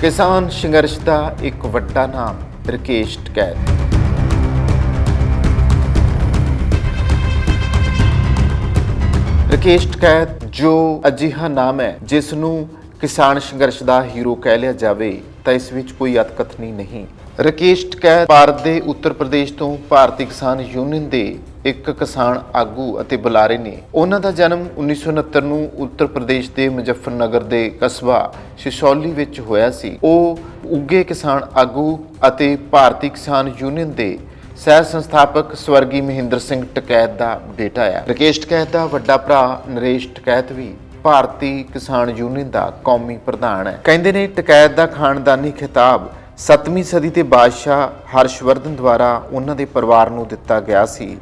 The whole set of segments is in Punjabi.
किसान संघर्ष का एक वड्डा नाम राकेश टिकैत। राकेश टिकैत जो अजिहा नाम है जिस नूं किसान संघर्ष का हीरो कह लिया जाए तो इस विच कोई अतकथनी नहीं। राकेश टिकैत भारत के उत्तर प्रदेश तो भारतीय किसान यूनियन के एक किसान आगू ਅਤੇ ਬੁਲਾਰੇ ने। ਉਹਨਾਂ ਦਾ जन्म 1969 ਨੂੰ उत्तर प्रदेश के मुजफ्फरनगर के कस्बा सिसौली ਵਿੱਚ ਹੋਇਆ ਸੀ। ਉਹ ਉੱਗੇ ਕਿਸਾਨ ਆਗੂ ਅਤੇ ਭਾਰਤੀ ਕਿਸਾਨ ਯੂਨੀਅਨ ਦੇ ਸਹਿ ਸੰਸਥਾਪਕ ਸਵਰਗੀ ਮਹਿੰਦਰ ਸਿੰਘ ਟਿਕੈਤ ਦਾ ਬੇਟਾ ਹੈ। ਰਾਕੇਸ਼ ਟਿਕੈਤ ਦਾ ਵੱਡਾ ਭਰਾ ਨਰੇਸ਼ ਟਿਕੈਤ ਵੀ ਭਾਰਤੀ ਕਿਸਾਨ ਯੂਨੀਅਨ ਦਾ ਕੌਮੀ ਪ੍ਰਧਾਨ ਹੈ। ਕਹਿੰਦੇ ਨੇ ਟਿਕੈਤ ਦਾ ਖਾਨਦਾਨੀ ਖਿਤਾਬ 7ਵੀਂ ਸਦੀ ਦੇ ਬਾਦਸ਼ਾਹ ਹਰਸ਼ਵਰਧਨ ਦੁਆਰਾ ਉਹਨਾਂ ਦੇ ਪਰਿਵਾਰ ਨੂੰ ਦਿੱਤਾ ਗਿਆ ਸੀ।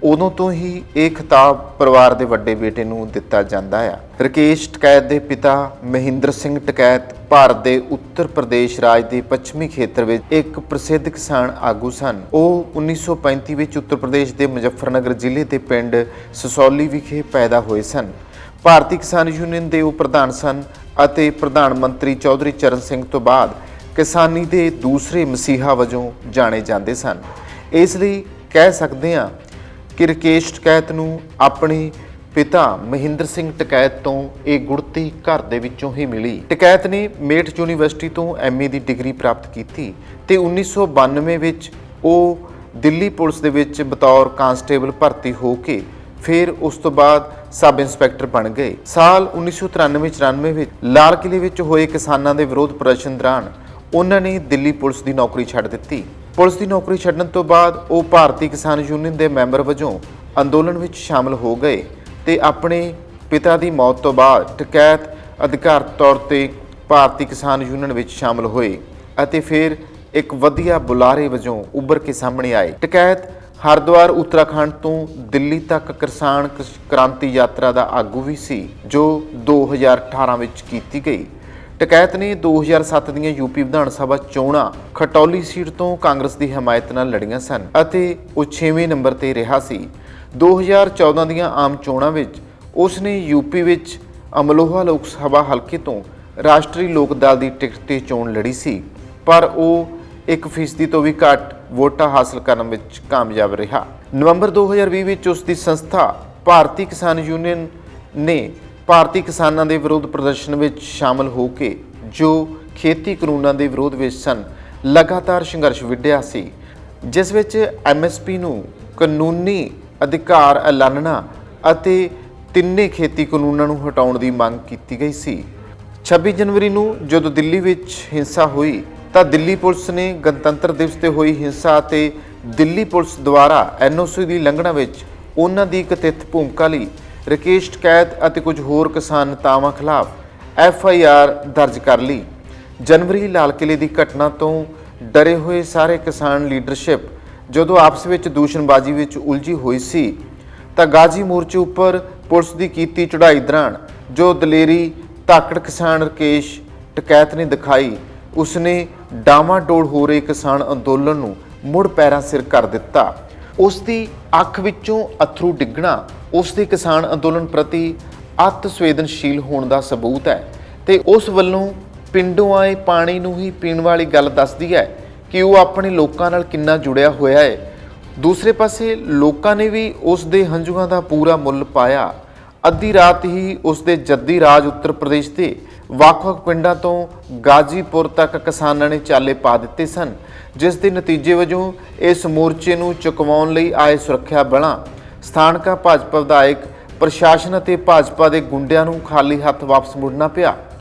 ਉਦੋਂ ਤੋਂ ਹੀ ਇਹ ਖਿਤਾਬ ਪਰਿਵਾਰ ਦੇ ਵੱਡੇ ਬੇਟੇ ਨੂੰ ਦਿੱਤਾ ਜਾਂਦਾ ਹੈ। ਰਾਕੇਸ਼ ਟਿਕੈਤ ਦੇ ਪਿਤਾ ਮਹਿੰਦਰ ਸਿੰਘ ਟਿਕੈਤ ਭਾਰਤ ਦੇ ਉੱਤਰ ਪ੍ਰਦੇਸ਼ ਰਾਜ ਦੇ ਪੱਛਮੀ ਖੇਤਰ ਵਿੱਚ ਇੱਕ ਪ੍ਰਸਿੱਧ ਕਿਸਾਨ ਆਗੂ ਸਨ। ਉਹ 1935 ਵਿੱਚ ਉੱਤਰ ਪ੍ਰਦੇਸ਼ ਦੇ ਮੁਜ਼ੱਫਰਨਗਰ ਜ਼ਿਲ੍ਹੇ ਦੇ ਪਿੰਡ ਸਿਸੌਲੀ ਵਿਖੇ ਪੈਦਾ ਹੋਏ ਸਨ। ਭਾਰਤੀ ਕਿਸਾਨ ਯੂਨੀਅਨ ਦੇ ਉਹ ਪ੍ਰਧਾਨ ਸਨ ਅਤੇ ਪ੍ਰਧਾਨ ਮੰਤਰੀ ਚੌਧਰੀ ਚਰਨ ਸਿੰਘ ਤੋਂ ਬਾਅਦ ਕਿਸਾਨੀ ਦੇ ਦੂਸਰੇ ਮਸੀਹਾ ਵਜੋਂ ਜਾਣੇ ਜਾਂਦੇ ਸਨ। ਇਸ ਲਈ ਕਹਿ ਸਕਦੇ ਹਾਂ ਕਿ ਰਾਕੇਸ਼ ਟਿਕੈਤ ਨੂੰ ਆਪਣੇ ਪਿਤਾ ਮਹਿੰਦਰ ਸਿੰਘ ਟਿਕੈਤ ਤੋਂ ਇਹ ਗੁੜਤੀ ਘਰ ਦੇ ਵਿੱਚੋਂ ਹੀ ਮਿਲੀ। ਟਿਕੈਤ ਨੇ ਮੇਟ ਯੂਨੀਵਰਸਿਟੀ ਤੋਂ MA ਦੀ ਡਿਗਰੀ ਪ੍ਰਾਪਤ ਕੀਤੀ ਤੇ 1992 ਵਿੱਚ ਉਹ ਦਿੱਲੀ ਪੁਲਿਸ ਦੇ ਵਿੱਚ ਬਤੌਰ ਕਾਂਸਟੇਬਲ ਭਰਤੀ ਹੋ ਕੇ ਫਿਰ ਉਸ ਤੋਂ ਬਾਅਦ ਸਬ ਇੰਸਪੈਕਟਰ ਬਣ ਗਏ। ਸਾਲ 1993-94 ਵਿੱਚ ਲਾਲ ਕਿਲੇ ਵਿੱਚ ਹੋਏ ਕਿਸਾਨਾਂ ਦੇ ਵਿਰੋਧ ਪ੍ਰਦਰਸ਼ਨ ਦੌਰਾਨ ਉਹਨਾਂ ਨੇ ਦਿੱਲੀ ਪੁਲਿਸ ਦੀ ਨੌਕਰੀ ਛੱਡ ਦਿੱਤੀ। ਪੁਲਿਸ ਦੀ ਨੌਕਰੀ ਛੱਡਣ ਤੋਂ ਬਾਅਦ ਉਹ ਭਾਰਤੀ ਕਿਸਾਨ ਯੂਨੀਅਨ ਦੇ ਮੈਂਬਰ ਵਜੋਂ ਅੰਦੋਲਨ ਵਿੱਚ ਸ਼ਾਮਲ ਹੋ ਗਏ ਤੇ ਆਪਣੇ ਪਿਤਾ ਦੀ ਮੌਤ ਤੋਂ ਬਾਅਦ ਟਿਕੈਤ ਅਧਿਕਾਰਤ ਤੌਰ ਤੇ ਭਾਰਤੀ ਕਿਸਾਨ ਯੂਨੀਅਨ ਵਿੱਚ ਸ਼ਾਮਲ ਹੋਏ ਅਤੇ ਫਿਰ ਇੱਕ ਵਧੀਆ ਬੁਲਾਰੇ ਵਜੋਂ ਉੱਭਰ ਕੇ ਸਾਹਮਣੇ ਆਏ। ਟਿਕੈਤ ਹਰਿਦੁਆਰ ਉੱਤਰਾਖੰਡ ਤੋਂ ਦਿੱਲੀ ਤੱਕ ਕਿਸਾਨ ਕ੍ਰਾਂਤੀ ਯਾਤਰਾ ਦਾ ਆਗੂ ਵੀ ਸੀ ਜੋ 2018 ਵਿੱਚ ਕੀਤੀ ਗਈ। ਟਿਕੈਤ ਨੇ 2007 ਦੀਆਂ ਯੂਪੀ ਵਿਧਾਨ ਸਭਾ ਚੋਣਾਂ ਖਟੌਲੀ ਸੀਟ ਤੋਂ ਕਾਂਗਰਸ ਦੀ ਹਮਾਇਤ ਨਾਲ ਲੜੀਆਂ ਸਨ ਅਤੇ ਉਹ 6ਵੇਂ ਨੰਬਰ ਤੇ ਰਿਹਾ ਸੀ। 2014 ਦੀਆਂ ਆਮ ਚੋਣਾਂ ਵਿੱਚ ਉਸ ਨੇ ਯੂਪੀ ਵਿੱਚ ਅਮਲੋਹਾ ਲੋਕ ਸਭਾ ਹਲਕੇ ਤੋਂ ਰਾਸ਼ਟਰੀ ਲੋਕ ਦਲ ਦੀ ਟਿਕਟ ਤੇ ਚੋਣ ਲੜੀ ਸੀ ਪਰ ਉਹ 1% ਤੋਂ ਵੀ ਘੱਟ ਵੋਟਾਂ ਹਾਸਲ ਕਰਨ ਵਿੱਚ ਕਾਮਯਾਬ ਰਿਹਾ। ਨਵੰਬਰ 2020 ਵਿੱਚ ਉਸ ਦੀ ਸੰਸਥਾ ਭਾਰਤੀ ਕਿਸਾਨ ਯੂਨੀਅਨ ਨੇ ਭਾਰਤੀ ਕਿਸਾਨਾਂ ਦੇ ਵਿਰੋਧ ਪ੍ਰਦਰਸ਼ਨ ਵਿੱਚ ਸ਼ਾਮਲ ਹੋ ਕੇ ਜੋ ਖੇਤੀ ਕਾਨੂੰਨਾਂ ਦੇ ਵਿਰੋਧ ਵਿੱਚ ਸਨ ਲਗਾਤਾਰ ਸੰਘਰਸ਼ ਵਿੱਢਿਆ ਸੀ ਜਿਸ ਵਿੱਚ MSP ਨੂੰ ਕਾਨੂੰਨੀ ਅਧਿਕਾਰ ਐਲਾਨਣਾ ਅਤੇ ਤਿੰਨੇ ਖੇਤੀ ਕਾਨੂੰਨਾਂ ਨੂੰ ਹਟਾਉਣ ਦੀ ਮੰਗ ਕੀਤੀ ਗਈ ਸੀ। 26 ਜਨਵਰੀ ਨੂੰ ਜਦੋਂ ਦਿੱਲੀ ਵਿੱਚ ਹਿੰਸਾ ਹੋਈ ਤਾਂ ਦਿੱਲੀ ਪੁਲਿਸ ਨੇ ਗਣਤੰਤਰ ਦਿਵਸ ਤੇ ਹੋਈ ਹਿੰਸਾ ਅਤੇ ਦਿੱਲੀ ਪੁਲਿਸ ਦੁਆਰਾ NOC ਦੀ ਉਲੰਘਣਾ ਵਿੱਚ ਉਹਨਾਂ ਦੀ ਕਥਿਤ ਭੂਮਿਕਾ ਲਈ ਰਾਕੇਸ਼ ਟਿਕੈਤ ਅਤੇ ਕੁਝ ਹੋਰ ਕਿਸਾਨ ਨੇਤਾਵਾਂ ਖਿਲਾਫ FIR ਦਰਜ ਕਰ ਲਈ। ਜਨਵਰੀ ਲਾਲ ਕਿਲੇ ਦੀ ਘਟਨਾ ਤੋਂ ਡਰੇ ਹੋਏ ਸਾਰੇ ਕਿਸਾਨ ਲੀਡਰਸ਼ਿਪ ਜਦੋਂ ਆਪਸ ਵਿੱਚ ਦੂਸ਼ਣਬਾਜ਼ੀ ਵਿੱਚ ਉਲਝੀ ਹੋਈ ਸੀ ਤਾਂ ਗਾਜ਼ੀ ਮੋਰਚੇ ਉੱਪਰ ਪੁਲਿਸ ਦੀ ਕੀਤੀ ਚੜ੍ਹਾਈ ਦੌਰਾਨ ਜੋ ਦਲੇਰੀ ਧਾਕੜ ਕਿਸਾਨ ਰਾਕੇਸ਼ ਟਿਕੈਤ ਨੇ ਦਿਖਾਈ ਉਸਨੇ ਡਾਵਾਡੋਲ ਹੋ ਰਹੇ ਕਿਸਾਨ ਅੰਦੋਲਨ ਨੂੰ ਮੁੜ ਪੈਰਾਂ ਸਿਰ ਕਰ ਦਿੱਤਾ। ਉਸ ਦੀ ਅੱਖ ਵਿੱਚੋਂ ਅਥਰੂ ਡਿੱਗਣਾ ਉਸ ਦੇ ਕਿਸਾਨ ਅੰਦੋਲਨ ਪ੍ਰਤੀ ਅਤ ਸੰਵੇਦਨਸ਼ੀਲ ਹੋਣ ਦਾ ਸਬੂਤ ਹੈ ਤੇ ਉਸ ਵੱਲੋਂ ਪਿੰਡੋਂ ਆਏ ਪਾਣੀ ਨੂੰ ਹੀ ਪੀਣ ਵਾਲੀ ਗੱਲ ਦੱਸਦੀ ਹੈ ਕਿ ਉਹ ਆਪਣੇ ਲੋਕਾਂ ਨਾਲ ਕਿੰਨਾ ਜੁੜਿਆ ਹੋਇਆ ਹੈ। ਦੂਸਰੇ ਪਾਸੇ ਲੋਕਾਂ ਨੇ ਵੀ ਉਸ ਦੇ ਹੰਝੂਆਂ ਦਾ ਪੂਰਾ ਮੁੱਲ ਪਾਇਆ। ਅੱਧੀ ਰਾਤ ਹੀ ਉਸ ਦੇ ਜੱਦੀ ਰਾਜ ਉੱਤਰ ਪ੍ਰਦੇਸ਼ ਦੇ ਵੱਖ-ਵੱਖ ਪਿੰਡਾਂ ਤੋਂ ਗਾਜ਼ੀਪੁਰ ਤੱਕ ਕਿਸਾਨਾਂ ਨੇ ਚਾਲੇ ਪਾ ਦਿੱਤੇ ਸਨ ਜਿਸ ਦੇ ਨਤੀਜੇ ਵਜੋਂ ਇਸ ਮੋਰਚੇ ਨੂੰ ਚੁਕਵਾਉਣ ਲਈ ਆਏ ਸੁਰੱਖਿਆ ਬਲਾਂ ਸਥਾਨਕ ਭਾਜਪਾ ਵਿਧਾਇਕ ਪ੍ਰਸ਼ਾਸਨ ਅਤੇ ਭਾਜਪਾ ਦੇ ਗੁੰਡਿਆਂ ਨੂੰ ਖਾਲੀ ਹੱਥ ਵਾਪਸ ਮੁੜਨਾ ਪਿਆ।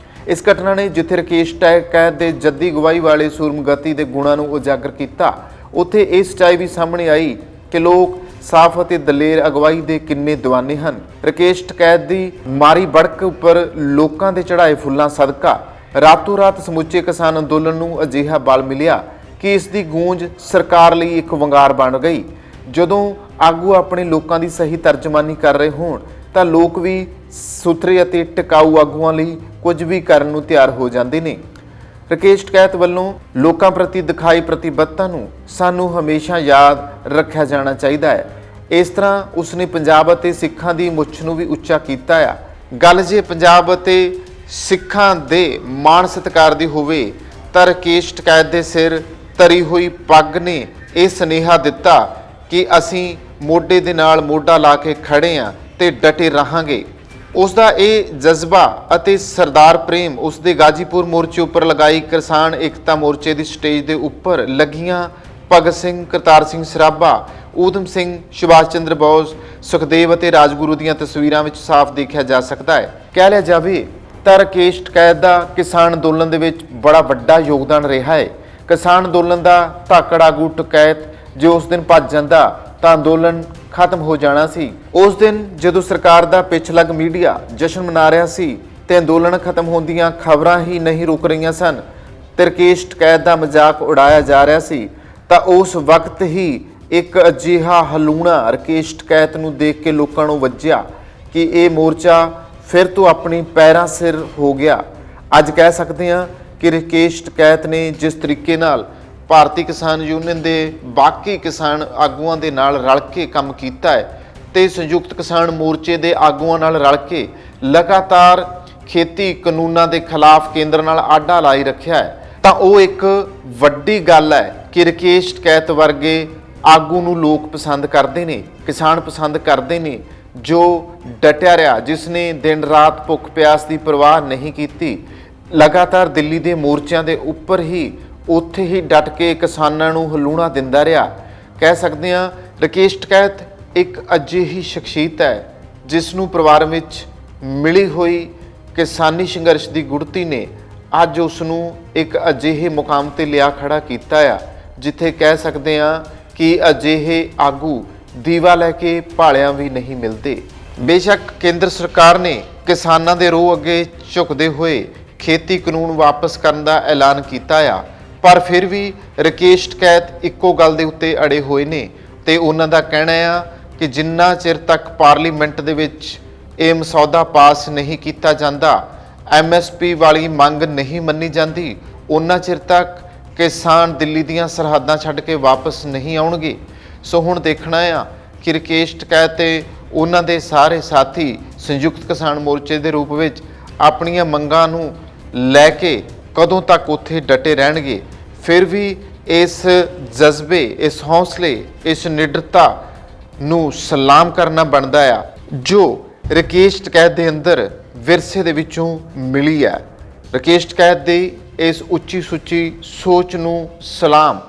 ਇਸ ਘਟਨਾ ਨੇ ਜਿੱਥੇ ਰਾਕੇਸ਼ ਟਿਕੈਤ ਦੇ ਜੱਦੀ ਗਵਾਹੀ ਵਾਲੇ ਸੂਰਮਗਤੀ ਦੇ ਗੁਣਾਂ ਨੂੰ ਉਜਾਗਰ ਕੀਤਾ ਉੱਥੇ ਇਹ ਸੱਚਾਈ ਵੀ ਸਾਹਮਣੇ ਆਈ ਕਿ ਲੋਕ ਸਾਫ਼ ਅਤੇ ਦਲੇਰ ਅਗਵਾਈ ਦੇ ਕਿੰਨੇ ਦੀਵਾਨੇ ਹਨ। ਰਾਕੇਸ਼ ਟਿਕੈਤ ਦੀ ਮਾਰੀ ਬੜਕ ਉੱਪਰ ਲੋਕਾਂ ਦੇ ਚੜ੍ਹਾਏ ਫੁੱਲਾਂ ਸਦਕਾ ਰਾਤੋਂ ਰਾਤ ਸਮੁੱਚੇ ਕਿਸਾਨ ਅੰਦੋਲਨ ਨੂੰ ਅਜਿਹਾ ਬਲ ਮਿਲਿਆ ਕਿ ਇਸ ਦੀ ਗੂੰਜ ਸਰਕਾਰ ਲਈ ਇੱਕ ਵੰਗਾਰ ਬਣ ਗਈ। ਜਦੋਂ ਆਗੂ ਆਪਣੇ ਲੋਕਾਂ ਦੀ ਸਹੀ ਤਰਜਮਾਨੀ ਕਰ ਰਹੇ ਹੋਣ ਤਾਂ ਲੋਕ ਵੀ ਸੁਥਰੇ ਅਤੇ ਟਿਕਾਊ ਆਗੂਆਂ ਲਈ ਕੁਝ ਵੀ ਕਰਨ ਨੂੰ ਤਿਆਰ ਹੋ ਜਾਂਦੇ ਨੇ। ਰਾਕੇਸ਼ ਟਿਕੈਤ ਵੱਲੋਂ ਲੋਕਾਂ ਪ੍ਰਤੀ ਦਿਖਾਈ ਪ੍ਰਤੀਬੱਧਤਾ ਨੂੰ ਸਾਨੂੰ ਹਮੇਸ਼ਾ ਯਾਦ ਰੱਖਿਆ ਜਾਣਾ ਚਾਹੀਦਾ ਹੈ। ਇਸ ਤਰ੍ਹਾਂ ਉਸਨੇ ਪੰਜਾਬ ਅਤੇ ਸਿੱਖਾਂ ਦੀ ਮੁੱਛ ਨੂੰ ਵੀ ਉੱਚਾ ਕੀਤਾ ਆ। ਗੱਲ ਜੇ ਪੰਜਾਬ ਅਤੇ ਸਿੱਖਾਂ ਦੇ ਮਾਣ ਸਤਿਕਾਰ ਦੀ ਹੋਵੇ ਤਾਂ ਰਕੇਸ਼ ਟਕੈਤ ਦੇ ਸਿਰ ਤਰੀ ਹੋਈ ਪੱਗ ਨੇ ਇਹ ਸੁਨੇਹਾ ਦਿੱਤਾ ਕਿ ਅਸੀਂ ਮੋਢੇ ਦੇ ਨਾਲ ਮੋਢਾ ਲਾ ਕੇ ਖੜੇ ਹਾਂ ਤੇ ਡਟੇ ਰਹਾਂਗੇ। ਉਸ ਦਾ ਇਹ ਜਜ਼ਬਾ ਅਤੇ ਸਰਦਾਰ ਪ੍ਰੇਮ ਉਸ ਦੇ ਗਾਜੀਪੁਰ ਮੋਰਚੇ ਉੱਪਰ ਲਗਾਈ ਕਿਸਾਨ ਏਕਤਾ ਮੋਰਚੇ ਦੀ ਸਟੇਜ ਦੇ ਉੱਪਰ ਲੱਗੀਆਂ ਭਗਤ ਸਿੰਘ, ਕਰਤਾਰ ਸਿੰਘ ਸਰਾਭਾ, ਊਧਮ ਸਿੰਘ, ਸੁਭਾਸ਼ ਚੰਦਰ ਬੋਸ, ਸੁਖਦੇਵ ਅਤੇ ਰਾਜਗੁਰੂ ਦੀਆਂ ਤਸਵੀਰਾਂ ਵਿੱਚ ਸਾਫ਼ ਦੇਖਿਆ ਜਾ ਸਕਦਾ ਹੈ। ਕਹਿ ਲਿਆ ਜਾਵੇ ਤਾਂ ਰਕੇਸ਼ ਟਕੈਤ ਦਾ ਕਿਸਾਨ ਅੰਦੋਲਨ ਦੇ ਵਿੱਚ ਬੜਾ ਵੱਡਾ ਯੋਗਦਾਨ ਰਿਹਾ ਹੈ। ਕਿਸਾਨ ਅੰਦੋਲਨ ਦਾ ਧਾਕੜ ਆਗੂ ਟਕੈਤ ਜੇ ਉਸ ਦਿਨ ਭੱਜ ਜਾਂਦਾ ਤਾਂ ਅੰਦੋਲਨ ਖਤਮ ਹੋ ਜਾਣਾ ਸੀ। ਉਸ ਦਿਨ ਜਦੋਂ ਸਰਕਾਰ ਦਾ ਪਿਛਲਗ ਮੀਡੀਆ ਜਸ਼ਨ ਮਨਾ ਰਿਹਾ ਸੀ ਤੇ ਅੰਦੋਲਨ ਖਤਮ ਹੋਣ ਦੀਆਂ ਖਬਰਾਂ ਹੀ ਨਹੀਂ ਰੁਕ ਰਹੀਆਂ ਸਨ ਤੇ ਰਕੇਸ਼ ਟਕੈਤ ਦਾ ਮਜ਼ਾਕ ਉਡਾਇਆ ਜਾ ਰਿਹਾ ਸੀ, ਤਾਂ ਉਸ ਵਕਤ ਹੀ ਇੱਕ ਅਜਿਹਾ ਹਲੂਣਾ ਰਕੇਸ਼ ਟਕੈਤ ਨੂੰ ਦੇਖ ਕੇ ਲੋਕਾਂ ਨੂੰ ਵੱਜਿਆ ਕਿ ਇਹ ਮੋਰਚਾ ਫਿਰ ਤੋਂ ਆਪਣੀ ਪੈਰਾਂ ਸਿਰ ਹੋ ਗਿਆ। ਅੱਜ ਕਹਿ ਸਕਦੇ ਹਾਂ ਕਿ ਰਕੇਸ਼ ਟਕੈਤ ਨੇ ਜਿਸ ਤਰੀਕੇ ਨਾਲ ਭਾਰਤੀ ਕਿਸਾਨ ਯੂਨੀਅਨ ਦੇ ਬਾਕੀ ਕਿਸਾਨ ਆਗੂਆਂ ਦੇ ਨਾਲ ਰਲ ਕੇ ਕੰਮ ਕੀਤਾ ਹੈ ਤੇ ਸੰਯੁਕਤ ਕਿਸਾਨ ਮੋਰਚੇ ਦੇ ਆਗੂਆਂ ਨਾਲ ਰਲ ਕੇ ਲਗਾਤਾਰ ਖੇਤੀ ਕਾਨੂੰਨਾਂ ਦੇ ਖਿਲਾਫ ਕੇਂਦਰ ਨਾਲ ਆਡਾ ਲਾਈ ਰੱਖਿਆ ਹੈ, ਤਾਂ ਉਹ ਇੱਕ ਵੱਡੀ ਗੱਲ ਹੈ ਕਿ ਰਕੇਸ਼ ਟਕੈਤ ਵਰਗੇ ਆਗੂ ਨੂੰ ਲੋਕ ਪਸੰਦ ਕਰਦੇ ਨੇ, ਕਿਸਾਨ ਪਸੰਦ ਕਰਦੇ ਨੇ, ਜੋ ਡਟਿਆ ਰਿਹਾ, ਜਿਸ ਨੇ ਦਿਨ ਰਾਤ ਭੁੱਖ ਪਿਆਸ ਦੀ ਪਰਵਾਹ ਨਹੀਂ ਕੀਤੀ, ਲਗਾਤਾਰ ਦਿੱਲੀ ਦੇ ਮੋਰਚਿਆਂ ਦੇ ਉੱਪਰ ਹੀ ਉੱਥੇ ਹੀ ਡਟ ਕੇ ਕਿਸਾਨਾਂ ਨੂੰ ਹਲੂਣਾ ਦਿੰਦਾ ਰਿਹਾ। ਕਹਿ ਸਕਦੇ ਹਾਂ ਰਕੇਸ਼ ਟਕੈਤ ਇੱਕ ਅਜਿਹੀ ਸ਼ਖਸੀਅਤ ਹੈ ਜਿਸ ਨੂੰ ਪਰਿਵਾਰ ਵਿੱਚ ਮਿਲੀ ਹੋਈ ਕਿਸਾਨੀ ਸੰਘਰਸ਼ ਦੀ ਗੁੜਤੀ ਨੇ ਅੱਜ ਉਸ ਨੂੰ ਇੱਕ ਅਜਿਹੇ ਮੁਕਾਮ ਤੇ ਲਿਆ ਖੜਾ ਕੀਤਾ ਆ ਜਿੱਥੇ ਕਹਿ ਸਕਦੇ ਹਾਂ ਕਿ ਅਜਿਹੇ ਆਗੂ ਦੀਵਾ ਲੈ ਕੇ ਭਾਲਿਆਂ ਵੀ ਨਹੀਂ ਮਿਲਦੇ। ਬੇਸ਼ੱਕ ਕੇਂਦਰ ਸਰਕਾਰ ਨੇ ਕਿਸਾਨਾਂ ਦੇ ਰੋਹ ਅੱਗੇ ਝੁਕਦੇ ਹੋਏ ਖੇਤੀ ਕਾਨੂੰਨ ਵਾਪਸ ਕਰਨ ਦਾ ਐਲਾਨ ਕੀਤਾ ਆ, ਪਰ ਫਿਰ ਵੀ ਰਕੇਸ਼ ਟਕੈਤ ਇੱਕੋ ਗੱਲ ਦੇ ਉੱਤੇ ਅੜੇ ਹੋਏ ਨੇ ਤੇ ਉਹਨਾਂ ਦਾ ਕਹਿਣਾ ਆ ਕਿ ਜਿੰਨਾ ਚਿਰ ਤੱਕ ਪਾਰਲੀਮੈਂਟ ਦੇ ਵਿੱਚ ਇਹ ਮਸੌਦਾ ਪਾਸ ਨਹੀਂ ਕੀਤਾ ਜਾਂਦਾ, MSP ਵਾਲੀ ਮੰਗ ਨਹੀਂ ਮੰਨੀ ਜਾਂਦੀ, ਉਹਨਾਂ ਚਿਰ ਤੱਕ ਕਿਸਾਨ ਦਿੱਲੀ ਦੀਆਂ ਸਰਹੱਦਾਂ ਛੱਡ ਕੇ ਵਾਪਸ ਨਹੀਂ ਆਉਣਗੇ। ਸੋ ਹੁਣ ਦੇਖਣਾ ਆ ਕਿ ਰਕੇਸ਼ ਟਕੈਤ ਤੇ ਉਹਨਾਂ ਦੇ ਸਾਰੇ ਸਾਥੀ ਸੰਯੁਕਤ ਕਿਸਾਨ ਮੋਰਚੇ ਦੇ ਰੂਪ ਵਿੱਚ ਆਪਣੀਆਂ ਮੰਗਾਂ ਨੂੰ ਲੈ ਕੇ ਕਦੋਂ ਤੱਕ ਉੱਥੇ ਡਟੇ ਰਹਿਣਗੇ। ਫਿਰ ਵੀ ਇਸ ਜਜ਼ਬੇ, ਇਸ ਹੌਸਲੇ, ਇਸ ਨਿਡਰਤਾ ਨੂੰ ਸਲਾਮ ਕਰਨਾ ਬਣਦਾ ਆ ਜੋ ਰਕੇਸ਼ ਟਕੈਤ ਦੇ ਅੰਦਰ ਵਿਰਸੇ ਦੇ ਵਿੱਚੋਂ ਮਿਲੀ ਹੈ। ਰਕੇਸ਼ ਟਕੈਤ ਦੀ ਇਸ ਉੱਚੀ ਸੁੱਚੀ ਸੋਚ ਨੂੰ ਸਲਾਮ।